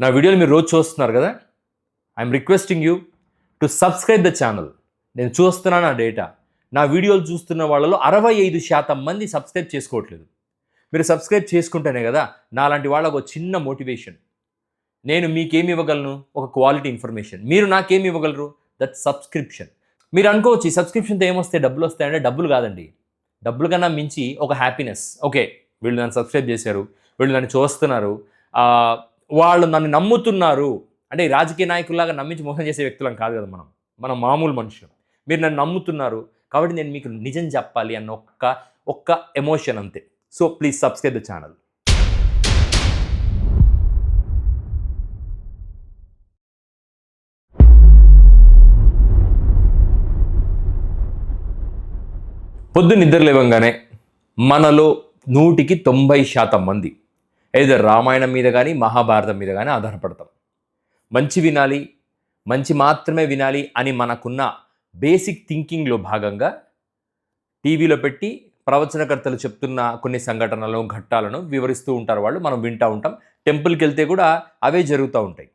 నా వీడియోలు మీరు రోజు చూస్తున్నారు కదా. I'm requesting you to subscribe the channel. నేను చూస్తున్నాను ఆ డేటా. నా వీడియోలు చూస్తున్న వాళ్ళలో 65% మంది సబ్స్క్రైబ్ చేసుకోవట్లేదు. మీరు సబ్స్క్రైబ్ చేసుకుంటేనే కదా నాలాంటి వాళ్ళకు ఒక చిన్న మోటివేషన్. నేను మీకేమి ఇవ్వగలను? ఒక క్వాలిటీ ఇన్ఫర్మేషన్. మీరు నాకేమి ఇవ్వగలరు? That subscription. మీరు అనుకోవచ్చు ఈ సబ్స్క్రిప్షన్తో ఏమొస్తాయి, డబ్బులు వస్తాయంటే డబ్బులు కాదండి. డబ్బుల కన్నా మించి ఒక హ్యాపీనెస్. ఓకే, వీళ్ళు నన్ను సబ్స్క్రైబ్ చేశారు, వీళ్ళు నన్ను చూస్తున్నారు, వాళ్ళు నన్ను నమ్ముతున్నారు. అంటే ఈ రాజకీయ నాయకుల్లాగా నమ్మించి మోసం చేసే వ్యక్తులం కాదు కదా మనం మామూలు మనుషులు. మీరు నన్ను నమ్ముతున్నారు కాబట్టి నేను మీకు నిజం చెప్పాలి అన్న ఒక్క ఎమోషన్ అంతే. So please subscribe the channel. పొద్దున్న నిద్ర లేవంగానే మనలో 100% మంది ఏదో రామాయణం మీద కానీ మహాభారతం మీద కానీ ఆధారపడతాం. మంచి వినాలి, మంచి మాత్రమే వినాలి అని మనకున్న బేసిక్ థింకింగ్లో భాగంగా టీవీలో పెట్టి ప్రవచనకర్తలు చెప్తున్న కొన్ని సంఘటనలను, ఘట్టాలను వివరిస్తూ ఉంటారు వాళ్ళు, మనం వింటూ ఉంటాం. టెంపుల్కి వెళ్తే కూడా అవే జరుగుతూ ఉంటాయి.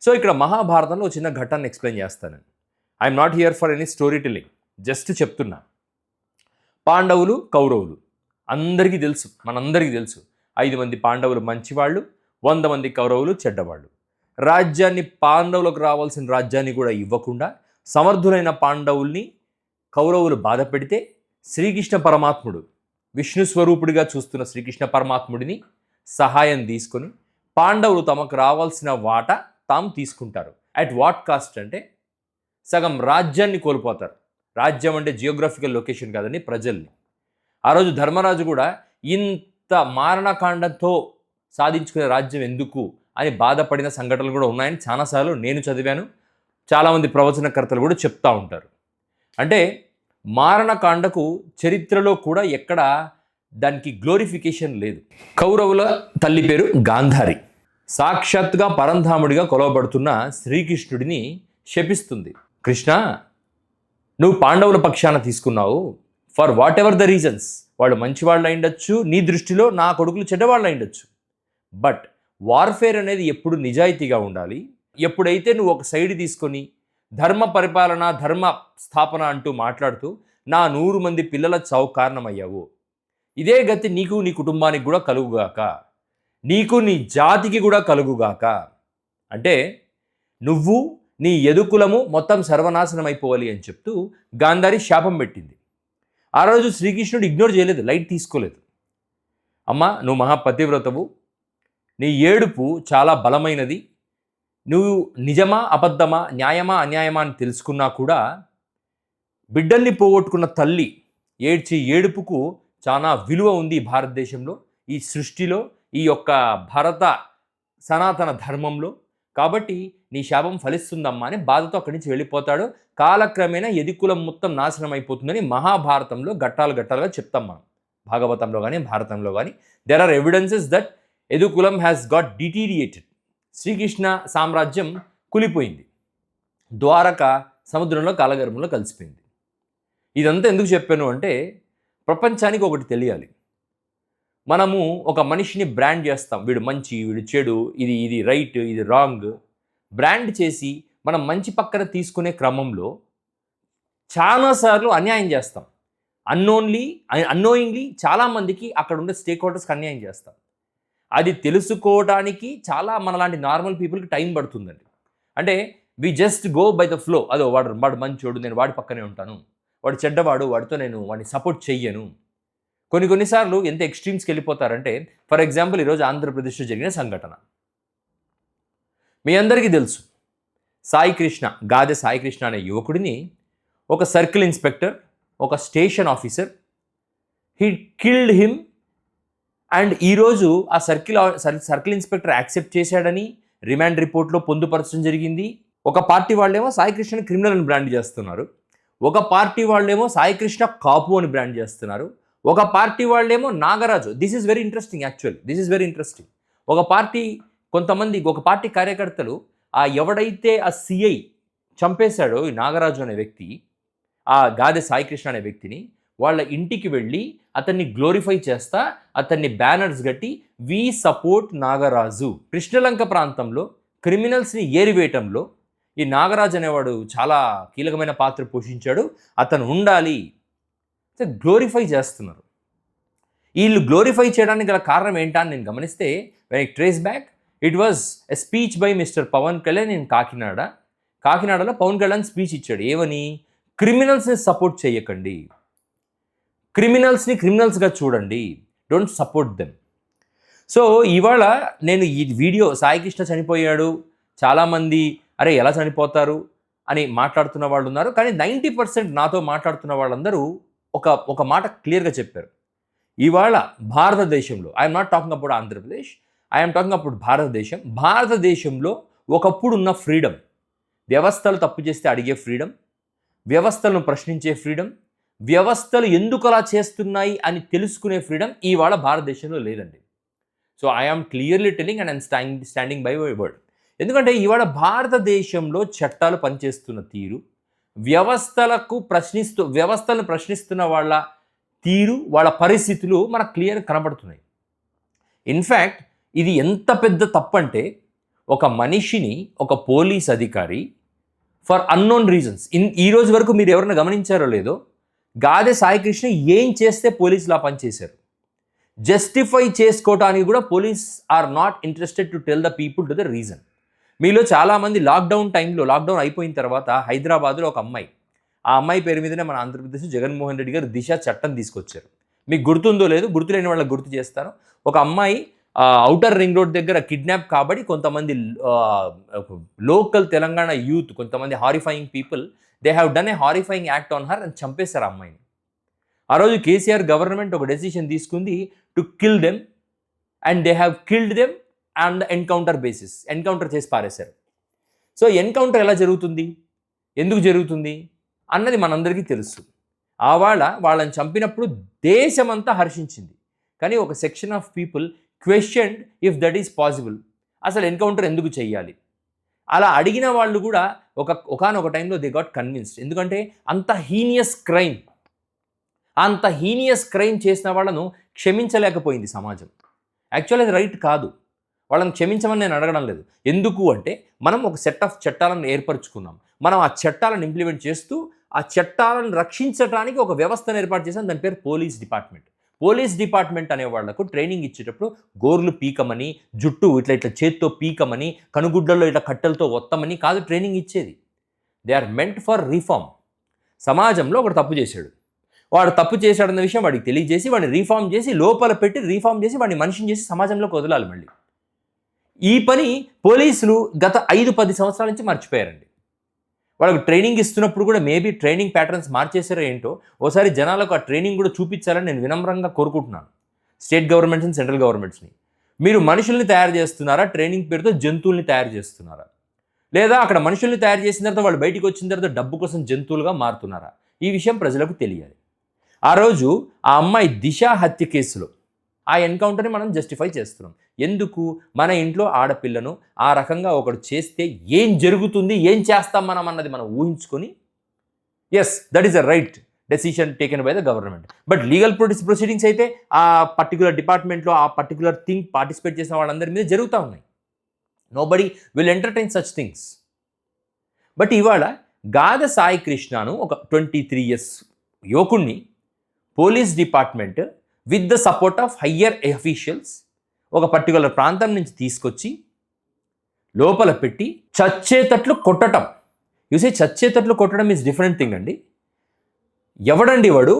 సో ఇక్కడ మహాభారతంలో చిన్న ఘట్టాన్ని ఎక్స్ప్లెయిన్ చేస్తాను. I'm not here for any story telling, just చెప్తున్నా. పాండవులు, కౌరవులు అందరికీ తెలుసు, మనందరికీ తెలుసు. 5 మంది పాండవులు మంచివాళ్ళు, 100 మంది కౌరవులు చెడ్డవాళ్ళు. రాజ్యాన్ని, పాండవులకు రావాల్సిన రాజ్యాన్ని కూడా ఇవ్వకుండా సమర్థులైన పాండవుల్ని కౌరవులు బాధ పెడితే శ్రీకృష్ణ పరమాత్ముడు, విష్ణు స్వరూపుడిగా చూస్తున్న శ్రీకృష్ణ పరమాత్ముడిని సహాయం తీసుకొని పాండవులు తమకు రావాల్సిన వాటా తాము తీసుకుంటారు. అట్ వాట్ కాస్ట్ అంటే సగం రాజ్యాన్ని కోల్పోతారు. రాజ్యం అంటే జియోగ్రఫికల్ లొకేషన్ కాదని ప్రజల్ని. ఆ రోజు ధర్మరాజు కూడా ఇంత మారణకాండంతో సాధించుకునే రాజ్యం ఎందుకు అని బాధపడిన సంఘటనలు కూడా ఉన్నాయని చాలాసార్లు నేను చదివాను. చాలామంది ప్రవచనకర్తలు కూడా చెప్తూ ఉంటారు. అంటే మారణకాండకు చరిత్రలో కూడా ఎక్కడ దానికి గ్లోరిఫికేషన్ లేదు. కౌరవుల తల్లి పేరు గాంధారి. సాక్షాత్గా పరంధాముడిగా కొలవబడుతున్న శ్రీకృష్ణుడిని శపిస్తుంది. కృష్ణ, నువ్వు పాండవుల పక్షాన తీసుకున్నావు for what ever the reasons. వాళ్ళు మంచివాళ్ళు అయిండొచ్చు, నీ దృష్టిలో నా కొడుకులు చెడ్డవాళ్ళు అయిండొచ్చు. బట్ వార్ఫేర్ అనేది ఎప్పుడు నిజాయితీగా ఉండాలి. ఎప్పుడైతే నువ్వు ఒక సైడ్ తీసుకొని ధర్మ పరిపాలన, ధర్మ స్థాపన అంటూ మాట్లాడుతూ నా 100 మంది పిల్లల చావు కారణమయ్యావు, ఇదే గతి నీకు, నీ కుటుంబానికి కూడా కలుగుగాక, నీకు, నీ జాతికి కూడా కలుగుగాక. అంటే నువ్వు, నీ యదుకులము మొత్తం సర్వనాశనం అయిపోవాలి అని చెప్తూ గాంధారి శాపం పెట్టింది. ఆ రోజు శ్రీకృష్ణుడు ఇగ్నోర్ చేయలేదు, లైట్ తీసుకోలేదు. అమ్మ, నువ్వు మహాపతివ్రతవు, నీ ఏడుపు చాలా బలమైనది, నువ్వు నిజమా అబద్ధమా, న్యాయమా అన్యాయమా అని తెలుసుకున్నా కూడా బిడ్డల్ని పోగొట్టుకున్న తల్లి ఏడ్చి ఏడుపుకు చాలా విలువ ఉంది భారతదేశంలో, ఈ సృష్టిలో, ఈ యొక్క భారత సనాతన ధర్మంలో. కాబట్టి నీ శాపం ఫలిస్తుందమ్మా అని బాధతో అక్కడి నుంచి వెళ్ళిపోతాడు. కాలక్రమేణా యదుకులం మొత్తం నాశనం అయిపోతుందని మహాభారతంలో ఘట్టాలుగా చెప్తాం మనం. భాగవతంలో కానీ భారతంలో కానీ దెర్ ఆర్ ఎవిడెన్సెస్ దట్ యదుకులం హ్యాస్ గాట్ డిటీరియేటెడ్. శ్రీకృష్ణ సామ్రాజ్యం కులిపోయింది, ద్వారక సముద్రంలో కాలగర్భంలో కలిసిపోయింది. ఇదంతా ఎందుకు చెప్పాను అంటే ప్రపంచానికి ఒకటి తెలియాలి. మనము ఒక మనిషిని బ్రాండ్ చేస్తాం, వీడు మంచి, వీడు చెడు, ఇది రైట్, ఇది రాంగ్. బ్రాండ్ చేసి మనం మంచి పక్కన తీసుకునే క్రమంలో చాలాసార్లు అన్యాయం చేస్తాం. అన్నోయింగ్లీ చాలామందికి అక్కడ ఉండే స్టేక్ హోల్డర్స్కి అన్యాయం చేస్తాం. అది తెలుసుకోవడానికి చాలా మనలాంటి నార్మల్ పీపుల్కి టైం పడుతుందండి. అంటే we just go by the flow. అదో వాడు మంచోడు, నేను వాడి పక్కనే ఉంటాను, వాడు చెడ్డవాడు, వాడితో నేను వాడిని సపోర్ట్ చెయ్యను. కొన్నిసార్లు ఎంత ఎక్స్ట్రీమ్స్కి వెళ్ళిపోతారంటే, ఫర్ ఎగ్జాంపుల్ ఈరోజు ఆంధ్రప్రదేశ్లో జరిగిన సంఘటన మీ అందరికీ తెలుసు. గాదె సాయికృష్ణ అనే యువకుడిని ఒక సర్కిల్ ఇన్స్పెక్టర్, ఒక station officer, he killed him. And ఈరోజు ఆ సర్కిల్ ఇన్స్పెక్టర్ యాక్సెప్ట్ చేశాడని రిమాండ్ రిపోర్ట్లో పొందుపరచడం జరిగింది. ఒక పార్టీ వాళ్ళేమో సాయికృష్ణని క్రిమినల్ అని బ్రాండ్ చేస్తున్నారు, ఒక పార్టీ వాళ్ళేమో సాయికృష్ణ కాపు అని బ్రాండ్ చేస్తున్నారు, ఒక పార్టీ వాళ్ళేమో Nagaraju. This is very interesting. Actually this is very interesting. ఒక పార్టీ కార్యకర్తలు ఎవడైతే ఆ సిఐ చంపేశాడో, ఈ నాగరాజు అనే వ్యక్తి, ఆ గాదె సాయికృష్ణ అనే వ్యక్తిని, వాళ్ళ ఇంటికి వెళ్ళి అతన్ని గ్లోరిఫై చేస్తా, అతన్ని బ్యానర్స్ కట్టి వి సపోర్ట్ నాగరాజు. కృష్ణలంక ప్రాంతంలో క్రిమినల్స్ని ఏరివేయటంలో ఈ నాగరాజు అనేవాడు చాలా కీలకమైన పాత్ర పోషించాడు, అతను ఉండాలి, గ్లోరిఫై చేస్తున్నారు. వీళ్ళు గ్లోరిఫై చేయడానికి గల కారణం ఏంటా అని నేను గమనిస్తే, when I trace back, it was a speech by mister Pawan Kalyan in కాకినాడలో పవన్ కళ్యాణ్ స్పీచ్ ఇచ్చాడు. ఏమని? క్రిమినల్స్ని సపోర్ట్ చేయకండి, క్రిమినల్స్ని క్రిమినల్స్గా చూడండి, డోంట్ సపోర్ట్ దెమ్. సో ఇవాళ నేను ఈ వీడియో, సాయికృష్ణ చనిపోయాడు, చాలామంది అరే ఎలా చనిపోతారు అని మాట్లాడుతున్న వాళ్ళు ఉన్నారు, కానీ 90% నాతో మాట్లాడుతున్న వాళ్ళందరూ ఒక మాట క్లియర్గా చెప్పారు. ఇవాళ భారతదేశంలో, I'm not talking about Andhra Pradesh, I'm talking about భారతదేశంలో ఒకప్పుడు ఉన్న ఫ్రీడమ్, వ్యవస్థలు తప్పు చేస్తే అడిగే ఫ్రీడమ్, వ్యవస్థలను ప్రశ్నించే ఫ్రీడమ్, వ్యవస్థలు ఎందుకు అలా చేస్తున్నాయి అని తెలుసుకునే ఫ్రీడమ్ ఇవాళ భారతదేశంలో లేదండి. So I am clearly telling and I'm standing by my word. ఎందుకంటే ఇవాళ భారతదేశంలో చట్టాలు పనిచేస్తున్న తీరు, వ్యవస్థలను ప్రశ్నిస్తున్న వాళ్ళ తీరు, వాళ్ళ పరిస్థితులు మనకు క్లియర్గా కనబడుతున్నాయి. ఇన్ఫ్యాక్ట్ ఇది ఎంత పెద్ద తప్పంటే, ఒక మనిషిని ఒక పోలీస్ అధికారి ఫర్ అన్నోన్ రీజన్స్, ఈ రోజు వరకు మీరు ఎవరైనా గమనించారో లేదో, గాదె సాయికృష్ణ ఏం చేస్తే పోలీసులు ఆ పని చేశారు, జస్టిఫై చేసుకోవడానికి కూడా police are not interested to tell the people to the reason. మీలో చాలామంది లాక్డౌన్ అయిపోయిన తర్వాత హైదరాబాద్లో ఒక అమ్మాయి, ఆ అమ్మాయి పేరు మీదనే మన ఆంధ్రప్రదేశ్ జగన్మోహన్ రెడ్డి గారు దిశ చట్టం తీసుకొచ్చారు. మీకు గుర్తుందో లేదు, గుర్తు లేని వాళ్ళకి గుర్తు చేస్తాను. ఒక అమ్మాయి ఔటర్ రింగ్ రోడ్ దగ్గర కిడ్నాప్ కాబట్టి కొంతమంది లోకల్ తెలంగాణ యూత్, కొంతమంది horrifying people, they have done a horrifying act on her అని చంపేశారు ఆ అమ్మాయిని. ఆ రోజు కేసీఆర్ గవర్నమెంట్ ఒక డెసిషన్ తీసుకుంది to kill them, and they have killed them on the encounter basis. Encounter చేసి పారేశారు. సో ఎన్కౌంటర్ ఎలా జరుగుతుంది, ఎందుకు జరుగుతుంది అన్నది మనందరికీ తెలుసు. వాళ్ళని చంపినప్పుడు దేశమంతా హర్షించింది, కానీ ఒక section of people questioned if that is possible, అసలు ఎన్కౌంటర్ ఎందుకు చేయాలి. అలా అడిగిన వాళ్ళు కూడా ఒకానొక టైంలో దే గాట్ కన్విన్స్డ్. ఎందుకంటే అంత హీనియస్ క్రైమ్ చేసిన వాళ్ళను క్షమించలేకపోయింది సమాజం. యాక్చువల్లీ అది రైట్ కాదు, వాళ్ళని క్షమించమని నేను అడగడం లేదు. ఎందుకు అంటే మనం ఒక సెట్ ఆఫ్ చట్టాలను ఏర్పరచుకున్నాం, మనం ఆ చట్టాలను ఇంప్లిమెంట్ చేస్తూ ఆ చట్టాలను రక్షించడానికి ఒక వ్యవస్థను ఏర్పాటు చేసాం, దాని పేరు పోలీస్ డిపార్ట్మెంట్ అనే వాళ్లకు ట్రైనింగ్ ఇచ్చేటప్పుడు గోర్లు పీకమని, జుట్టు ఇట్లా చేత్తో పీకమని, కనుగుడ్డల్లో ఇట్లా కట్టెలతో ఒత్తమని కాదు ట్రైనింగ్ ఇచ్చేది. They are meant for reform. సమాజంలో ఒకడు తప్పు చేశాడు, వాడు తప్పు చేశాడన్న విషయం వాడికి తెలియజేసి వాడిని రీఫార్మ్ చేసి, లోపల పెట్టి రీఫార్మ్ చేసి వాడిని మనిషిని చేసి సమాజంలోకి వదలాలి. మళ్ళీ ఈ పని పోలీసులు గత 5-10 సంవత్సరాల నుంచి మర్చిపోయారండి. వాళ్ళకు ట్రైనింగ్ ఇస్తున్నప్పుడు కూడా మేబీ ట్రైనింగ్ ప్యాటర్న్స్ మార్చేసారో ఏంటో, ఓసారి జనాలకు ఆ ట్రైనింగ్ కూడా చూపించాలని నేను వినమ్రంగా కోరుకుంటున్నాను స్టేట్ గవర్నమెంట్స్ని, సెంట్రల్ గవర్నమెంట్స్ని. మీరు మనుషుల్ని తయారు చేస్తున్నారా, ట్రైనింగ్ పేరుతో జంతువుల్ని తయారు చేస్తున్నారా, లేదా అక్కడ మనుషుల్ని తయారు చేసిన తర్వాత వాళ్ళు బయటికి వచ్చిన తర్వాత డబ్బు కోసం జంతువులుగా మారుతున్నారా, ఈ విషయం ప్రజలకు తెలియాలి. ఆ రోజు ఆ అమ్మాయి దిశ హత్య కేసులో ఆ ఎన్కౌంటర్ని మనం జస్టిఫై చేస్తున్నాం. ఎందుకు? మన ఇంట్లో ఆడపిల్లను ఆ రకంగా ఒకడు చేస్తే ఏం జరుగుతుంది, ఏం చేస్తాం మనం అన్నది మనం ఊహించుకొని, yes that is a right decision taken by the government. But legal proceedings అయితే ఆ పర్టికులర్ డిపార్ట్మెంట్లో ఆ పర్టికులర్ థింగ్ పార్టిసిపేట్ చేసిన వాళ్ళందరి మీద జరుగుతూ ఉన్నాయి. Nobody will entertain such things. But ఇవాళ గాదె సాయికృష్ణను, ఒక 23 years యువకుణ్ణి police department with the support of higher officials ఒక పర్టికులర్ ప్రాంతం నుంచి తీసుకొచ్చి లోపల పెట్టి చచ్చేటట్లు కొట్టడం. చచ్చేటట్లు కొట్టడం ఈజ్ డిఫరెంట్ థింగ్ అండి. ఎవడండి వాడు?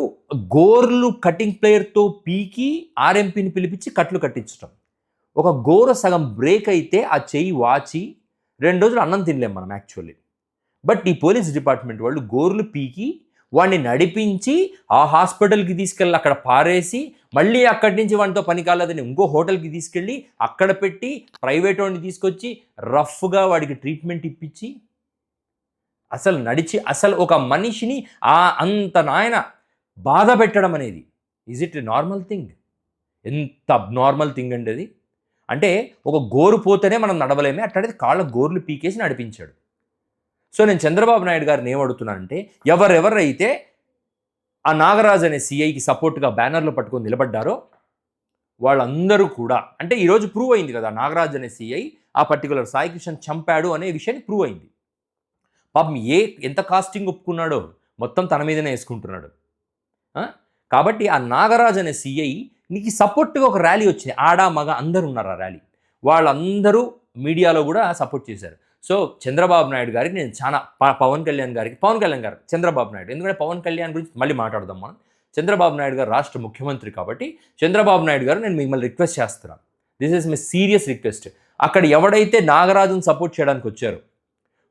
గోర్లు కటింగ్ ప్లేయర్తో పీకి ఆర్ఎంపీని పిలిపించి కట్లు కట్టించడం. ఒక గోర సగం బ్రేక్ అయితే ఆ చెయ్యి వాచి 2 రోజులు అన్నం తినలేం మనం యాక్చువల్లీ. బట్ ఈ పోలీస్ డిపార్ట్మెంట్ వాళ్ళు గోర్లు పీకి వాడిని నడిపించి ఆ హాస్పిటల్కి తీసుకెళ్ళి అక్కడ పారేసి, మళ్ళీ అక్కడి నుంచి వాడితో పని కాలేదని ఇంకో హోటల్కి తీసుకెళ్ళి అక్కడ పెట్టి, ప్రైవేట్ వాడిని తీసుకొచ్చి రఫ్గా వాడికి ట్రీట్మెంట్ ఇప్పించి, అసలు ఒక మనిషిని అంత నాయన బాధ పెట్టడం అనేది ఈజ్ ఇట్ నార్మల్ థింగ్? ఎంత అబ్నార్మల్ థింగ్ అండి అది. అంటే ఒక గోరు పోతేనే మనం నడవలేమే, అట్లాంటిది కాళ్ళ గోర్లు పీకేసి నడిపించాడు. సో నేను చంద్రబాబు నాయుడు గారిని ఏమడుగుతున్నానంటే, ఎవరెవరైతే ఆ నాగరాజ్ అనే సిఐకి సపోర్ట్గా బ్యానర్లు పట్టుకొని నిలబడ్డారో వాళ్ళందరూ కూడా, అంటే ఈరోజు ప్రూవ్ అయింది కదా, నాగరాజ్ అనే సిఐ ఆ పర్టికులర్ సాయి కిషన్ చంపాడు అనే విషయాన్ని ప్రూవ్ అయింది. పాపం ఎంత కాస్టింగ్ ఒప్పుకున్నాడో మొత్తం తన మీదనే వేసుకుంటున్నాడు. కాబట్టి ఆ నాగరాజ్ అనే సిఐ నీకు సపోర్ట్గా ఒక ర్యాలీ వచ్చింది, ఆడ మగ అందరూ ఉన్నారు ఆ ర్యాలీ, వాళ్ళందరూ మీడియాలో కూడా సపోర్ట్ చేశారు. సో చంద్రబాబు నాయుడు గారికి నేను చాలా పవన్ కళ్యాణ్ గారు చంద్రబాబు నాయుడు, ఎందుకంటే పవన్ కళ్యాణ్ గురించి మళ్ళీ మాట్లాడదాం మనం. చంద్రబాబు నాయుడు గారు రాష్ట్ర ముఖ్యమంత్రి కాబట్టి చంద్రబాబు నాయుడు గారు నేను మిమ్మల్ని రిక్వెస్ట్ చేస్తున్నాను, this is my serious request. అక్కడ ఎవడైతే నాగరాజును సపోర్ట్ చేయడానికి వచ్చారో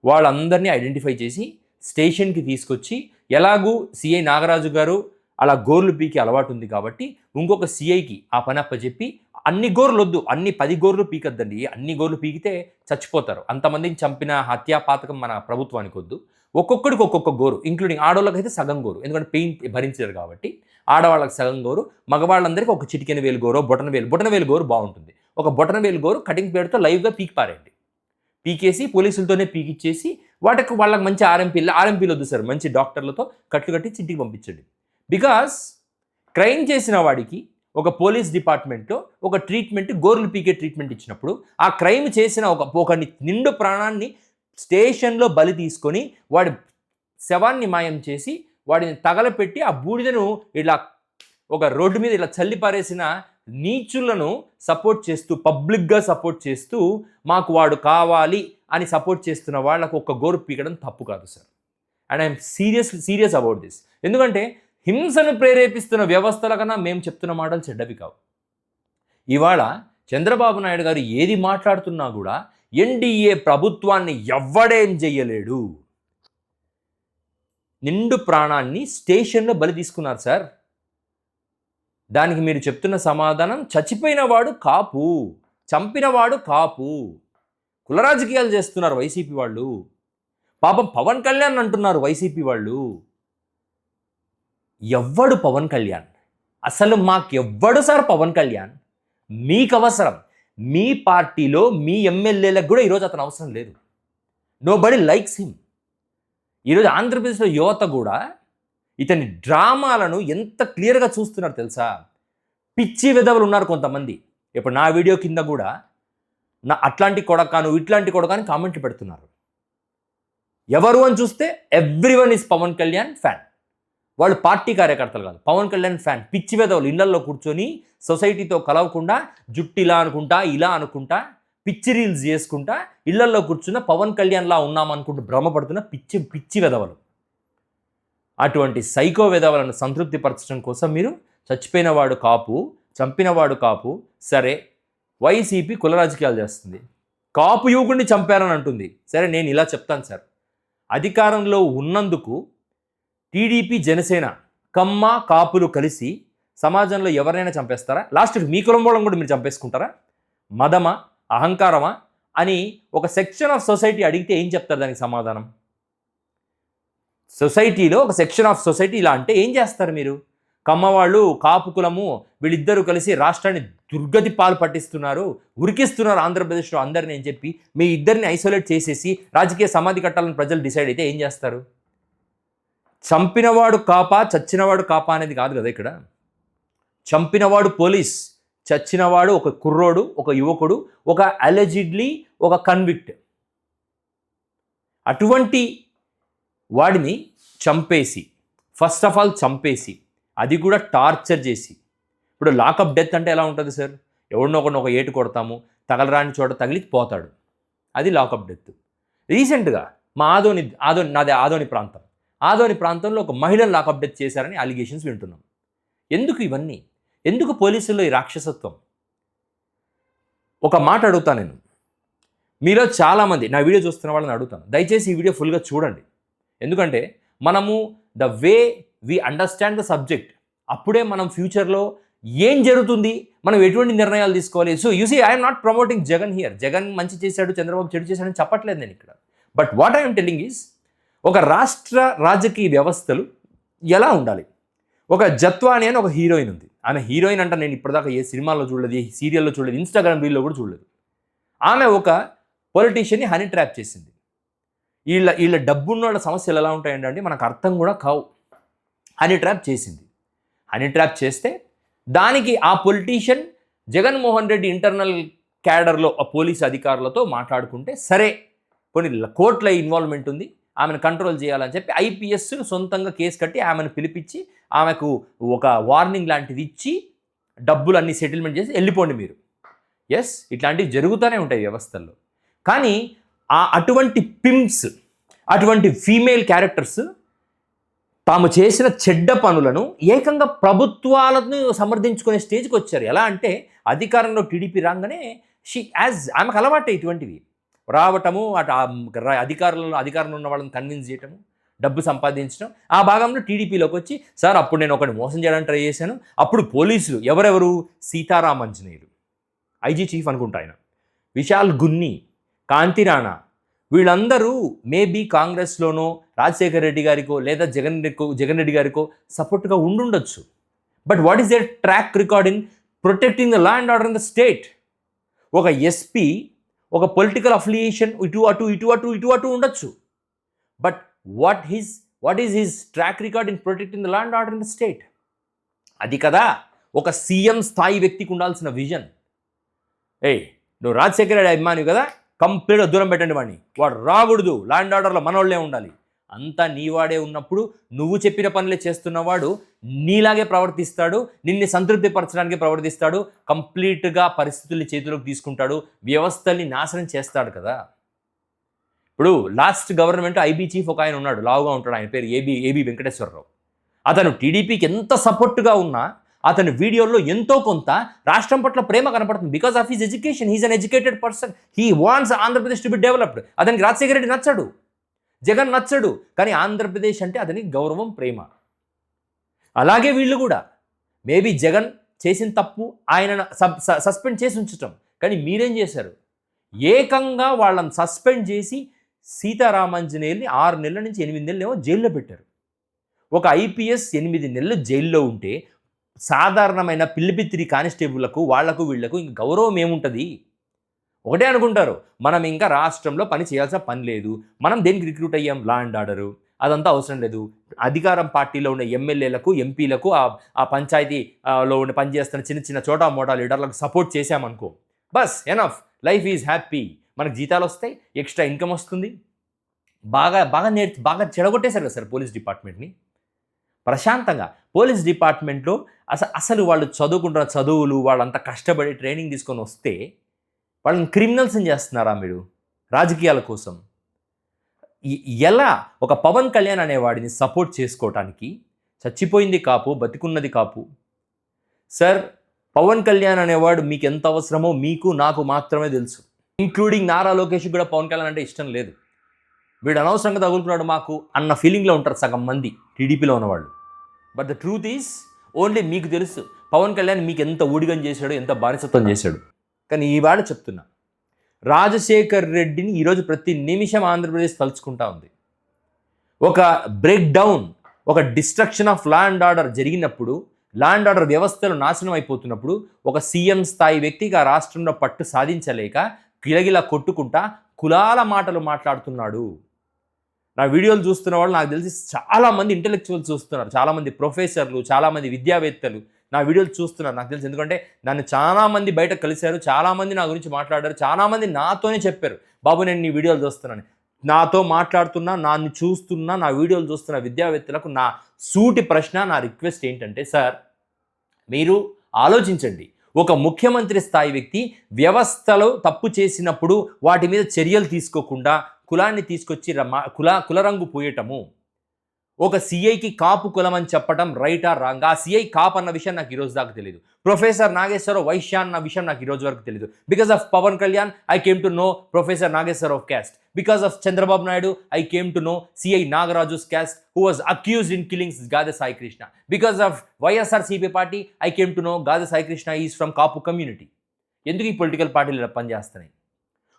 వాళ్ళందరినీ ఐడెంటిఫై చేసి స్టేషన్కి తీసుకొచ్చి, ఎలాగూ సిఐ నాగరాజు గారు అలా గోర్లు పీకి అలవాటు ఉంది కాబట్టి ఇంకొక సిఐకి ఆ పని అప్పచెప్పి, అన్ని గోర్లు వద్దు, 10 గోర్లు పీకద్దండి, అన్ని గోర్లు పీకితే చచ్చిపోతారు, అంతమందిని చంపిన హత్యాపాతకం మన ప్రభుత్వానికి వద్దు, ఒక్కొక్కడికి ఒక్కొక్క గోరు, ఇంక్లూడింగ్ ఆడవాళ్ళకైతే సగం గోరు, ఎందుకంటే పెయిన్ భరించారు కాబట్టి ఆడవాళ్ళకి సగం గోరు, మగవాళ్ళందరికీ ఒక చిటికెన వేలు గోరో బొటన వేలు గోరు బాగుంటుంది, ఒక బొటన వేలు గోరు కటింగ్ ప్లేట్తో లైవ్గా పీకి పారేయండి, పీకేసి పోలీసులతోనే పీకిచ్చేసి వాళ్ళకి మంచి ఆర్ఎంపీలు వద్దు సార్, మంచి డాక్టర్లతో కట్లు కట్టి ఇంటికి పంపించండి. బికాస్ క్రైమ్ చేసిన వాడికి ఒక పోలీస్ డిపార్ట్మెంట్లో ఒక ట్రీట్మెంట్, గోర్లు పీకే ట్రీట్మెంట్ ఇచ్చినప్పుడు, ఆ క్రైమ్ చేసిన ఒక నిండు ప్రాణాన్ని స్టేషన్లో బలి తీసుకొని వాడి శవాన్ని మాయం చేసి వాడిని తగలపెట్టి ఆ బూడిదను ఇలా ఒక రోడ్డు మీద ఇలా చల్లిపారేసిన నీచులను సపోర్ట్ చేస్తూ, పబ్లిక్గా సపోర్ట్ చేస్తూ, మాకు వాడు కావాలి అని సపోర్ట్ చేస్తున్న వాళ్ళకు ఒక గోరు పీకడం తప్పు కాదు sir. And I'm serious about this. ఎందుకంటే హింసను ప్రేరేపిస్తున్న వ్యవస్థల కన్నా మేము చెప్తున్న మాటలు చెడ్డవి కావు. ఇవాళ చంద్రబాబు నాయుడు గారు ఏది మాట్లాడుతున్నా కూడా ఎన్డీఏ ప్రభుత్వాన్ని ఎవ్వడేం చెయ్యలేడు, నిండు ప్రాణాన్ని స్టేషన్లో బలి తీసుకున్నారు సార్. దానికి మీరు చెప్తున్న సమాధానం చచ్చిపోయిన వాడు కాపు, చంపినవాడు కాపు, కుల రాజకీయాలు చేస్తున్నారు వైసీపీ వాళ్ళు. పాపం పవన్ కళ్యాణ్ అంటున్నారు వైసీపీ వాళ్ళు. ఎవ్వడు పవన్ కళ్యాణ్? అసలు మాకెవ్వడు సార్ పవన్ కళ్యాణ్? మీకు అవసరం, మీ పార్టీలో మీ ఎమ్మెల్యేలకు కూడా ఈరోజు అతను అవసరం లేదు. Nobody likes him. ఈరోజు ఆంధ్రప్రదేశ్లో యువత కూడా ఇతని డ్రామాలను ఎంత క్లియర్గా చూస్తున్నారు తెలుసా? పిచ్చి విధవలు ఉన్నారు కొంతమంది. ఇప్పుడు నా వీడియో కింద కూడా నా అట్లాంటి కొడకాను ఇట్లాంటి కొడకాని కామెంట్లు పెడుతున్నారు. ఎవరు అని చూస్తే everyone is Pawan Kalyan fan. వాళ్ళు పార్టీ కార్యకర్తలు కాదు, పవన్ కళ్యాణ్ ఫ్యాన్. పిచ్చి విధవలు ఇళ్లల్లో కూర్చొని సొసైటీతో కలవకుండా జుట్టు ఇలా అనుకుంటా పిచ్చి రీల్స్ చేసుకుంటా ఇళ్లల్లో కూర్చున్న పవన్ కళ్యాణ్లా ఉన్నామనుకుంటూ భ్రమపడుతున్న పిచ్చి విధవలు. అటువంటి సైకో విధవలను సంతృప్తిపరచడం కోసం మీరు చచ్చిపోయినవాడు కాపు, చంపినవాడు కాపు, సరే వైసీపీ కుల రాజకీయాలు చేస్తుంది, కాపు యువకుడిని చంపారని అంటుంది. సరే నేను ఇలా చెప్తాను సార్, అధికారంలో ఉన్నందుకు టీడీపీ, జనసేన, కమ్మ, కాపులు కలిసి సమాజంలో ఎవరైనా చంపేస్తారా? లాస్ట్కి మీ కులం వాళ్ళని కూడా మీరు చంపేసుకుంటారా? మదమా, అహంకారమా అని ఒక సెక్షన్ ఆఫ్ సొసైటీ అడిగితే ఏం చెప్తారు దానికి సమాధానం? సొసైటీలో ఒక సెక్షన్ ఆఫ్ సొసైటీ ఇలా అంటే ఏం చేస్తారు మీరు? కమ్మవాళ్ళు, కాపు కులము వీళ్ళిద్దరూ కలిసి రాష్ట్రాన్ని దుర్గతి పాలు పట్టిస్తున్నారు, ఉరికిస్తున్నారు ఆంధ్రప్రదేశ్లో అందరిని అని చెప్పి మీ ఇద్దరిని ఐసోలేట్ చేసేసి రాజకీయ సమాధి కట్టాలని ప్రజలు డిసైడ్ అయితే ఏం చేస్తారు? చంపినవాడు కాపా, చచ్చినవాడు కాపా అనేది కాదు కదా ఇక్కడ. చంపినవాడు పోలీస్, చచ్చినవాడు ఒక కుర్రోడు, ఒక యువకుడు, ఒక అలెజిడ్లీ ఒక కన్విక్ట్. అటువంటి వాడిని చంపేసి, ఫస్ట్ ఆఫ్ ఆల్ చంపేసి, అది కూడా టార్చర్ చేసి, ఇప్పుడు లాకప్ డెత్ అంటే ఎలా ఉంటుంది సార్? ఎవరినో ఒక ఏటు కొడతాము, తగలరాని చోట తగిలి పోతాడు, అది లాకప్ డెత్. రీసెంట్గా మా నాది ఆదోని ప్రాంతంలో ఒక మహిళను లాకప్ డెత్ చేశారని అలిగేషన్స్ వింటున్నాం. ఎందుకు ఇవన్నీ? ఎందుకు పోలీసుల్లో ఈ రాక్షసత్వం? ఒక మాట అడుగుతాను నేను, మీలో చాలామంది నా వీడియో చూస్తున్న వాళ్ళని అడుగుతాను, దయచేసి ఈ వీడియో ఫుల్గా చూడండి. ఎందుకంటే మనము the way we understand the subject, అప్పుడే మనం ఫ్యూచర్లో ఏం జరుగుతుంది, మనం ఎటువంటి నిర్ణయాలు తీసుకోవాలి. So you see I'm not promoting Jagan here. Jagan మంచి చేశాడు, చంద్రబాబు చెడు చేశాడని చెప్పట్లేదు నేను ఇక్కడ. But what I'm telling is, ఒక రాష్ట్ర రాజకీయ వ్యవస్థలు ఎలా ఉండాలి? ఒక జత్వాని అని ఒక హీరోయిన్ ఉంది. ఆమె హీరోయిన్ అంట నేను ఇప్పటిదాకా ఏ సినిమాలో చూడలేదు, ఏ సీరియల్లో చూడలేదు, ఇన్స్టాగ్రామ్ రీల్లో కూడా చూడలేదు. ఆమె ఒక పొలిటీషియన్ని హనీ ట్రాప్ చేసింది. వీళ్ళ డబ్బున్న వాళ్ళ సమస్యలు ఎలా ఉంటాయంటే మనకు అర్థం కూడా కావు. హనీ ట్రాప్ చేసింది. హనీ ట్రాప్ చేస్తే దానికి ఆ పొలిటీషియన్ జగన్మోహన్ రెడ్డి ఇంటర్నల్ క్యాడర్లో ఆ పోలీసు అధికారులతో మాట్లాడుకుంటే సరే కొన్ని కోట్ల ఇన్వాల్వ్మెంట్ ఉంది, ఆమెను కంట్రోల్ చేయాలని చెప్పి ఐపీఎస్ను సొంతంగా కేసు కట్టి ఆమెను పిలిపించి ఆమెకు ఒక వార్నింగ్ లాంటిది ఇచ్చి డబ్బులన్నీ సెటిల్మెంట్ చేసి వెళ్ళిపోండి మీరు. ఎస్, ఇట్లాంటివి జరుగుతూనే ఉంటాయి వ్యవస్థల్లో. కానీ అటువంటి పిమ్స్, అటువంటి ఫీమేల్ క్యారెక్టర్స్ తాము చేసిన చెడ్డ పనులను ఏకంగా ప్రభుత్వాలను సమర్థించుకునే స్టేజ్కి వచ్చారు. ఎలా అంటే అధికారంలో టీడీపీ రాగానే ఆమెకు అలవాటే ఇటువంటివి రావటము, అటు అధికారంలో ఉన్న వాళ్ళని కన్విన్స్ చేయటము, డబ్బు సంపాదించడం. ఆ భాగంలో టీడీపీలోకి వచ్చి సార్ అప్పుడు నేను ఒకటి మోసం చేయడానికి ట్రై చేశాను, అప్పుడు పోలీసులు ఎవరెవరు, సీతారామాంజనేయులు ఐజీ చీఫ్ అనుకుంటా ఆయన, విశాల్ గున్ని, కాంతిరాణా, వీళ్ళందరూ మేబీ కాంగ్రెస్లోనో రాజశేఖర రెడ్డి గారికో లేదా జగన్ రెడ్డి గారికో సపోర్ట్గా ఉండుండొచ్చు. But what is their track record in protecting the law and order in the state? ఒక ఎస్పీ ఒక పొలిటికల్ అఫిలియేషన్ ఇటు అటు ఉండొచ్చు. But what is his track record in protecting the law and order in the state? అది కదా ఒక CM స్థాయి వ్యక్తికి ఉండాల్సిన విజన్. నువ్వు రాజశేఖర రెడ్డి అభిమాని కదా, కంప్లీట్గా దూరం పెట్టండి వాడిని, వాడు రాకూడదు, లా అండ్ ఆర్డర్లో మనోళ్ళే ఉండాలి. అంతా నీవాడే ఉన్నప్పుడు నువ్వు చెప్పిన పనులే చేస్తున్నవాడు నీలాగే ప్రవర్తిస్తాడు, నిన్ను సంతృప్తిపరచడానికి ప్రవర్తిస్తాడు, కంప్లీట్గా పరిస్థితుల్ని చేతిలోకి తీసుకుంటాడు, వ్యవస్థల్ని నాశనం చేస్తాడు కదా. ఇప్పుడు లాస్ట్ గవర్నమెంట్ ఐబీ చీఫ్ ఒక ఆయన ఉన్నాడు, లావుగా ఉంటాడు, ఆయన పేరు ఏబీ వెంకటేశ్వరరావు. అతను టీడీపీకి ఎంత సపోర్ట్గా ఉన్నా అతని వీడియోల్లో ఎంతో కొంత రాష్ట్రం పట్ల ప్రేమ కనపడుతుంది. Because of his education, he's an educated person, he wants Andhra Pradesh to be developed. అతనికి రాజశేఖర రెడ్డి నచ్చడు, జగన్ నచ్చడు, కానీ ఆంధ్రప్రదేశ్ అంటే అతనికి గౌరవం, ప్రేమ. అలాగే వీళ్ళు కూడా మేబీ జగన్ చేసిన తప్పు ఆయన సస్పెండ్ చేసి ఉంచటం, కానీ మీరేం చేశారు, ఏకంగా వాళ్ళని సస్పెండ్ చేసి సీతారామాంజనేయుల్ని 6 నెలల నుంచి 8 నెలలు ఏమో జైల్లో పెట్టారు. ఒక ఐపీఎస్ 8 నెలలు జైల్లో ఉంటే సాధారణమైన పిల్లిపిత్తిరి కానిస్టేబుళ్లకు వాళ్లకు వీళ్లకు ఇంక గౌరవం ఏముంటుంది? ఒకటే అనుకుంటారు, మనం ఇంకా రాష్ట్రంలో పని చేయాల్సిన పని లేదు, మనం దేనికి రిక్రూట్ అయ్యాం, లా అండ్ ఆర్డరు, అదంతా అవసరం లేదు. అధికారం పార్టీలో ఉన్న ఎమ్మెల్యేలకు, ఎంపీలకు, ఆ పంచాయతీలో ఉండి పనిచేస్తున్న చిన్న చిన్న చోటా మోటా లీడర్లకు సపోర్ట్ చేశామనుకో, బస్ ఎనఫ్, లైఫ్ ఈజ్ హ్యాపీ, మనకు జీతాలు వస్తాయి, ఎక్స్ట్రా ఇన్కమ్ వస్తుంది. బాగా చెడగొట్టేశారు కదా సార్ పోలీస్ డిపార్ట్మెంట్ని. ప్రశాంతంగా పోలీస్ డిపార్ట్మెంట్లో అసలు వాళ్ళు చదువుకుంటున్న చదువులు, వాళ్ళంతా కష్టపడి ట్రైనింగ్ తీసుకొని వస్తే వాళ్ళని క్రిమినల్స్ని చేస్తున్నారా మీరు రాజకీయాల కోసం? ఎలా ఒక పవన్ కళ్యాణ్ అనేవాడిని సపోర్ట్ చేసుకోవటానికి చచ్చిపోయింది కాపు, బతికున్నది కాపు. సార్ పవన్ కళ్యాణ్ అనేవాడు మీకు ఎంత అవసరమో మీకు నాకు మాత్రమే తెలుసు, ఇంక్లూడింగ్ నారా లోకేష్ కూడా పవన్ కళ్యాణ్ అంటే ఇష్టం లేదు. వీడు అనవసరంగా తగులుకున్నాడు మాకు అన్న ఫీలింగ్లో ఉంటారు సగం మంది టీడీపీలో ఉన్నవాళ్ళు. But the truth is only మీకు తెలుసు పవన్ కళ్యాణ్ మీకు ఎంత ఊడిగం చేశాడు, ఎంత బానిసత్వం చేశాడు. కానీ ఈవాడు చెప్తున్నా, రాజశేఖర్ రెడ్డిని ఈరోజు ప్రతి నిమిషం ఆంధ్రప్రదేశ్ తలుచుకుంటా ఉంది. ఒక బ్రేక్ డౌన్, ఒక destruction of law and order జరిగినప్పుడు, లా అండ్ ఆర్డర్ వ్యవస్థలు నాశనం అయిపోతున్నప్పుడు ఒక సీఎం స్థాయి వ్యక్తికి ఆ రాష్ట్రంలో పట్టు సాధించలేక గిలగిలా కొట్టుకుంటా కులాల మాటలు మాట్లాడుతున్నాడు. నా వీడియోలు చూస్తున్న వాళ్ళు నాకు తెలిసి చాలామంది ఇంటెలెక్చువల్స్ చూస్తున్నారు, చాలామంది ప్రొఫెసర్లు, చాలామంది విద్యావేత్తలు నా వీడియోలు చూస్తున్నారు నాకు తెలిసి. ఎందుకంటే నన్ను చాలామంది బయట కలిశారు, చాలామంది నా గురించి మాట్లాడారు, చాలామంది నాతోనే చెప్పారు, బాబు నేను నీ వీడియోలు చూస్తున్నాను. నాతో మాట్లాడుతున్నా, నన్ను చూస్తున్నా, నా వీడియోలు చూస్తున్న విద్యావేత్తలకు నా సూటి ప్రశ్న, నా రిక్వెస్ట్ ఏంటంటే, సార్ మీరు ఆలోచించండి. ఒక ముఖ్యమంత్రి స్థాయి వ్యక్తి వ్యవస్థలో తప్పు చేసినప్పుడు వాటి మీద చర్యలు తీసుకోకుండా కులాన్ని తీసుకొచ్చి కులరంగు పోయటము, ఒక సిఐకి కాపు కులం అని చెప్పడం రైట్ ఆర్ రాంగ్? ఆ సిఐ కాపు అన్న విషయం నాకు ఈరోజు దాకా తెలియదు. ప్రొఫెసర్ నాగేశ్వరరావు వైశ్య అన్న విషయం నాకు ఈరోజు వరకు తెలియదు. Because of Pawan Kalyan I came to know professor Nageswararao caste. Because of Chandrababu Naidu I came to know CI Nagaraju's caste who was accused in killing Gada Sai Krishna. Because of YSRCP party I came to know Gada Sai Krishna is from Kapu community. ఎందుకు ఈ political పార్టీలు ఇలా పనిచేస్తున్నాయి?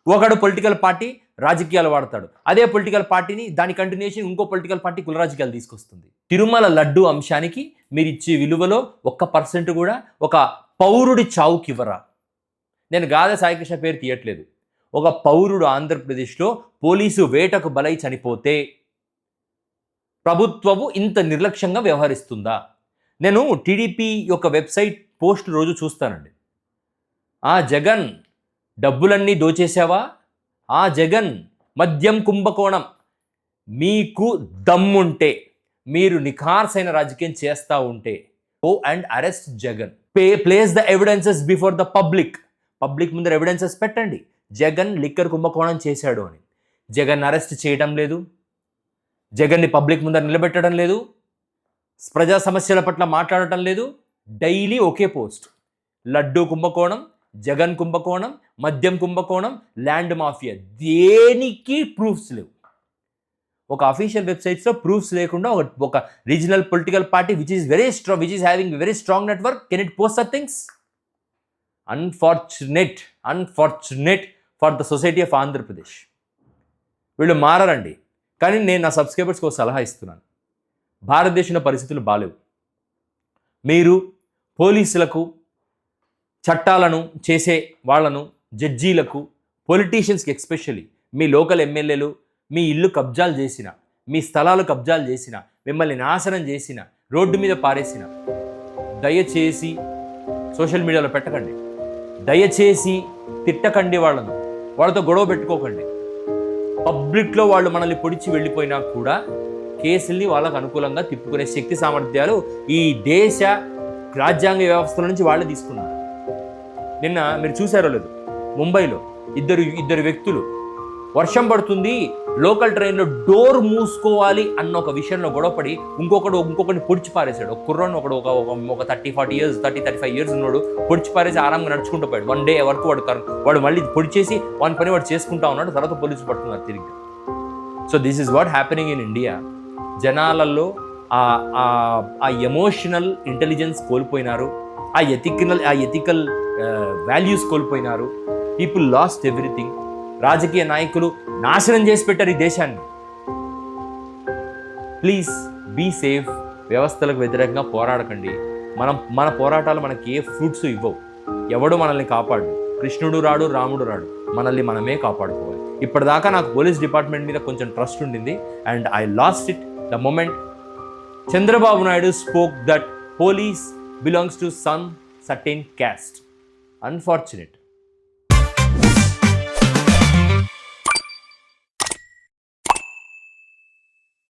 ఒకడు political party రాజకీయాలు వాడతాడు, అదే political పార్టీని దాని కంటిన్యూషన్ ఇంకో పొలిటికల్ పార్టీ కుల రాజకీయాలు తీసుకొస్తుంది. తిరుమల లడ్డు అంశానికి మీరు ఇచ్చే విలువలో 1% కూడా ఒక పౌరుడి చావుకి ఇవ్వరా? నేను గాదా సాయికృష్ణ పేరు తీయట్లేదు. ఒక పౌరుడు ఆంధ్రప్రదేశ్లో పోలీసు వేటకు బలై చనిపోతే ప్రభుత్వము ఇంత నిర్లక్ష్యంగా వ్యవహరిస్తుందా? నేను టీడీపీ యొక్క వెబ్సైట్ పోస్ట్ రోజు చూస్తానండి. ఆ జగన్ డబ్బులన్నీ దోచేసావా? ఆ జగన్ మద్యం కుంభకోణం. మీకు దమ్ముంటే, మీరు నిఖార్సైన రాజకీయం చేస్తూ ఉంటే, go and arrest Jagan. Place the evidences before the public. Public ముందర ఎవిడెన్సెస్ పెట్టండి. జగన్ లిక్కర్ కుంభకోణం చేశాడు అని. జగన్ అరెస్ట్ చేయడం లేదు, జగన్ని పబ్లిక్ ముందర నిలబెట్టడం లేదు, ప్రజా సమస్యల పట్ల మాట్లాడటం లేదు. డైలీ ఒకే పోస్ట్. లడ్డూ కుంభకోణం, జగన్ కుంభకోణం, మద్యం కుంభకోణం, ల్యాండ్ మాఫియా. దేనికి ప్రూఫ్స్ లేవు. ఒక అఫీషియల్ వెబ్సైట్స్లో ప్రూఫ్స్ లేకుండా ఒక regional political party which is having very strong network, can it post such things? Unfortunate for the society of Andhra Pradesh. వీళ్ళు మారారండి. కానీ నేను నా సబ్స్క్రైబర్స్కి ఒక సలహా ఇస్తున్నాను. భారతదేశంలో పరిస్థితులు బాలేవు. మీరు పోలీసులకు, చట్టాలను చేసే వాళ్ళను, జడ్జీలకు, పొలిటీషియన్స్కి ఎస్పెషల్లీ, మీ లోకల్ ఎమ్మెల్యేలు మీ ఇల్లు కబ్జాలు చేసిన, మీ స్థలాలు కబ్జాలు చేసిన, మిమ్మల్ని నాశనం చేసిన, రోడ్డు మీద పారేసిన, దయచేసి సోషల్ మీడియాలో పెట్టకండి. దయచేసి తిట్టకండి వాళ్ళను. వాళ్ళతో గొడవ పెట్టుకోకండి. పబ్లిక్లో వాళ్ళు మనల్ని పొడిచి వెళ్ళిపోయినా కూడా కేసుల్ని వాళ్ళకు అనుకూలంగా తిప్పుకునే శక్తి సామర్థ్యాలు ఈ దేశ రాజ్యాంగ వ్యవస్థల నుంచి వాళ్ళే తీసుకున్నారు. నిన్న మీరు చూసారో లేదు, ముంబైలో ఇద్దరు వ్యక్తులు వర్షం పడుతుంది, లోకల్ ట్రైన్లో డోర్ మూసుకోవాలి అన్న ఒక విషయంలో గొడవపడి ఇంకొకరిని పొడిచి పారేశాడు. ఒక కుర్రాన్ని ఒక 35 ఇయర్స్ ఉన్నాడు, పొడిచి పారేసి ఆరాంగా నడుచుకుంటూ పోయాడు. 1 డే వరకు వాడు మళ్ళీ పొడిచేసి వాని పని వాడు చేసుకుంటా ఉన్నాడు. తర్వాత పోలీసులు పట్టుకున్నారు తిరిగి. So this is what happening in India. జనాలలో ఆ ఎమోషనల్ ఇంటెలిజెన్స్ కోల్పోయినారు, ఆ ఎథికల్ వాల్యూస్ కోల్పోయినారు. People lost everything. రాజకీయ నాయకులు నాశనం చేసి పెట్టారు ఈ దేశాన్ని. Please be safe. వ్యవస్థలకు వ్యతిరేకంగా పోరాడకండి. మన పోరాటాలు మనకి ఏ ఫ్రూట్స్ ఇవ్వవు. ఎవడు మనల్ని కాపాడు. కృష్ణుడు రాడు, రాముడు రాడు. మనల్ని మనమే కాపాడుకోవాలి. ఇప్పటిదాకా నాకు పోలీస్ డిపార్ట్మెంట్ మీద కొంచెం ట్రస్ట్ ఉండింది, and I lost it the moment Chandrababu Naidu spoke that police belongs to some certain caste. Unfortunate.